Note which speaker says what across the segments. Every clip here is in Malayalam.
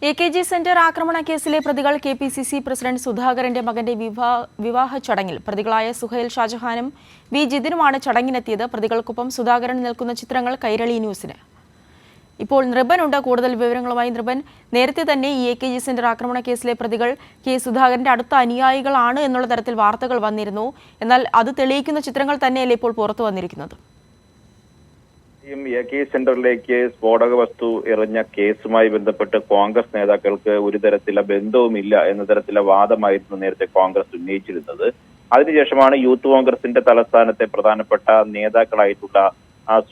Speaker 1: എ.കെ.ജി. സെന്റർ ആക്രമണ കേസിലെ പ്രതികൾ കെ.പി.സി.സി പ്രസിഡന്റ് സുധാകരന്റെ മകന്റെ വിവാഹ ചടങ്ങിൽ പ്രതികളായ സുഹൈൽ ഷാജഹാനും വി ജിതിനുമാണ് ചടങ്ങിനെത്തിയത്. പ്രതികൾക്കൊപ്പം സുധാകരൻ നിൽക്കുന്ന ചിത്രങ്ങൾ കൈരളി ന്യൂസിന്. ഇപ്പോൾ നൃപൻ ഉണ്ട് കൂടുതൽ വിവരങ്ങളുമായി. നൃപൻ, നേരത്തെ തന്നെ ഈ എ.കെ.ജി. സെന്റർ ആക്രമണ കേസിലെ പ്രതികൾ കെ സുധാകരന്റെ അടുത്ത അനുയായികളാണ് എന്നുള്ള തരത്തിൽ വാർത്തകൾ വന്നിരുന്നു. എന്നാൽ അത് തെളിയിക്കുന്ന ചിത്രങ്ങൾ തന്നെയല്ലേ ഇപ്പോൾ പുറത്തു വന്നിരിക്കുന്നത്?
Speaker 2: എ.കെ. സെന്ററിലേക്ക് സ്ഫോടക വസ്തു എറിഞ്ഞ കേസുമായി ബന്ധപ്പെട്ട് കോൺഗ്രസ് നേതാക്കൾക്ക് ഒരു തരത്തിലുള്ള ബന്ധവുമില്ല എന്ന തരത്തിലുള്ള വാദമായിരുന്നു നേരത്തെ കോൺഗ്രസ് ഉന്നയിച്ചിരുന്നത്. അതിനുശേഷമാണ് യൂത്ത് കോൺഗ്രസിന്റെ തലസ്ഥാനത്തെ പ്രധാനപ്പെട്ട നേതാക്കളായിട്ടുള്ള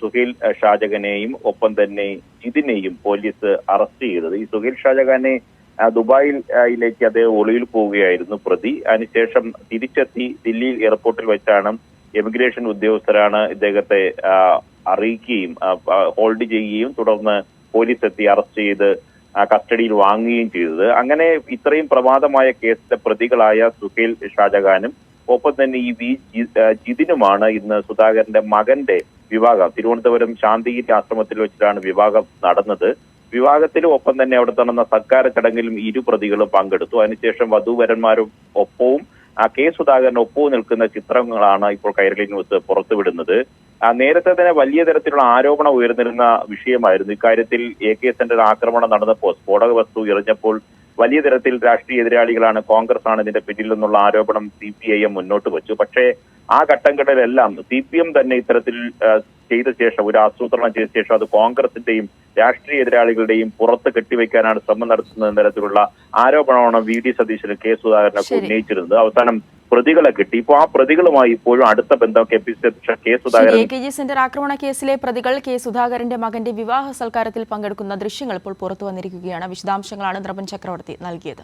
Speaker 2: സുഹൈൽ ഷാജഹാനെയും ഒപ്പം തന്നെ ജിതിനെയും പോലീസ് അറസ്റ്റ് ചെയ്തത്. ഈ സുഹൈൽ ഷാജഹാനെ ദുബായിലേക്ക് അദ്ദേഹം ഒളിവിൽ പോവുകയായിരുന്നു പ്രതി. അതിനുശേഷം തിരിച്ചെത്തി ദില്ലി എയർപോർട്ടിൽ വെച്ചാണ് എമിഗ്രേഷൻ ഉദ്യോഗസ്ഥരാണ് ഇദ്ദേഹത്തെ അറിയിക്കുകയും ഹോൾഡ് ചെയ്യുകയും തുടർന്ന് പോലീസ് എത്തി അറസ്റ്റ് ചെയ്ത് കസ്റ്റഡിയിൽ വാങ്ങുകയും ചെയ്തത്. അങ്ങനെ ഇത്രയും പ്രമാദമായ കേസിലെ പ്രതികളായ സുഹൈൽ ഷാജഹാനും ഒപ്പം തന്നെ ഈ വി ജിതിനുമാണ് ഇന്ന് സുധാകരന്റെ മകന്റെ വിവാഹം തിരുവനന്തപുരം ശാന്തിഗിരി ആശ്രമത്തിൽ വെച്ചിട്ടാണ് വിവാഹം നടന്നത്. വിവാഹത്തിലും ഒപ്പം തന്നെ അവിടെ നടന്ന സൽക്കാര ചടങ്ങിലും ഇരു പ്രതികളും പങ്കെടുത്തു. അതിനുശേഷം വധൂവരന്മാരും ഒപ്പവും കെ സുധാകരൻ ഒപ്പവും നിൽക്കുന്ന ചിത്രങ്ങളാണ് ഇപ്പോൾ കൈരളി ന്യൂസ് പുറത്തുവിടുന്നത്. നേരത്തെ തന്നെ വലിയ തരത്തിലുള്ള ആരോപണം ഉയർന്നിരുന്ന വിഷയമായിരുന്നു. ഇക്കാര്യത്തിൽ എ.കെ. സെന്റർ ആക്രമണം നടന്നപ്പോൾ സ്ഫോടക വസ്തു എറിഞ്ഞപ്പോൾ വലിയ തരത്തിൽ രാഷ്ട്രീയ എതിരാളികളാണ്, കോൺഗ്രസ് ആണ് ഇതിന്റെ പിന്നിൽ നിന്നുള്ള ആരോപണം CPIM മുന്നോട്ട് വെച്ചു. പക്ഷേ ആ ഘട്ടങ്ങളിലെല്ലാം CPM തന്നെ ഇത്തരത്തിൽ ചെയ്ത ശേഷം, ഒരു ആസൂത്രണം ചെയ്ത ശേഷം അത് കോൺഗ്രസിന്റെയും രാഷ്ട്രീയ എതിരാളികളുടെയും പുറത്ത് കെട്ടിവെക്കാനാണ് ശ്രമം നടത്തുന്ന തരത്തിലുള്ള ആരോപണമാണ് VD സതീശന് കെ സുധാകരനൊക്കെ ഉന്നയിച്ചിരുന്നത്. അവസാനം പ്രതികളെ കിട്ടി. ഇപ്പോൾ ആ പ്രതികളുമായി ഇപ്പോഴും അടുത്ത ബന്ധം കെ.പി.സി.സി അധ്യക്ഷ കെ സുധാകരൻ.
Speaker 1: എ.കെ.ജി. സെന്റർ ആക്രമണ കേസിലെ പ്രതികൾ കെ സുധാകരന്റെ മകന്റെ വിവാഹ സൽക്കാരത്തിൽ പങ്കെടുക്കുന്ന ദൃശ്യങ്ങൾ ഇപ്പോൾ പുറത്തു വന്നിരിക്കുകയാണ്. വിശദാംശങ്ങളാണ് നൃപൻ ചക്രവർത്തി നൽകിയത്.